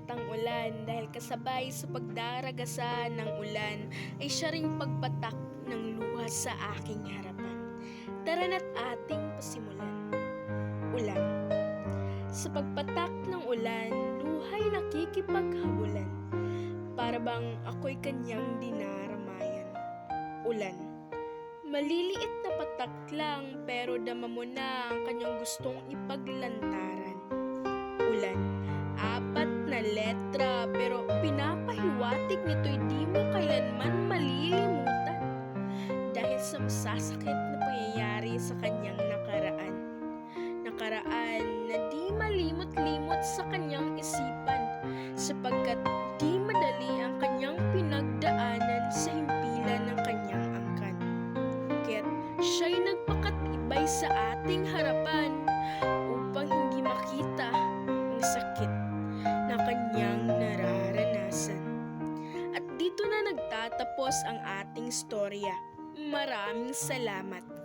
ang ulan dahil kasabay sa pagdaragasa ng ulan ay siya ring pagpatak ng luha sa aking harapan. Tara na't ating pasimulan. Ulan. Sa pagpatak ng ulan, luhay nakikipaghabulan. Para bang ako'y kanyang dinaramayan. Ulan. Maliliit na patak lang pero dama mo na ang kanyang gustong ipaglantaran. Ulan. 4 na letra pero pinapahiwatig nito'y di mo kailanman malilimutan dahil sa masasakit na pangyayari sa kanyang nakaraan. Nakaraan na di malimot-limot sa kanyang isipan sapagkat di madali ang kanyang pinagdaanan sa himpilan ng kanyang angkan. Kaya't siya'y nagpakatibay sa ating harapan upang hindi makita ang sakit na kanyang nararanasan. At dito na nagtatapos ang ating storya. Maraming salamat.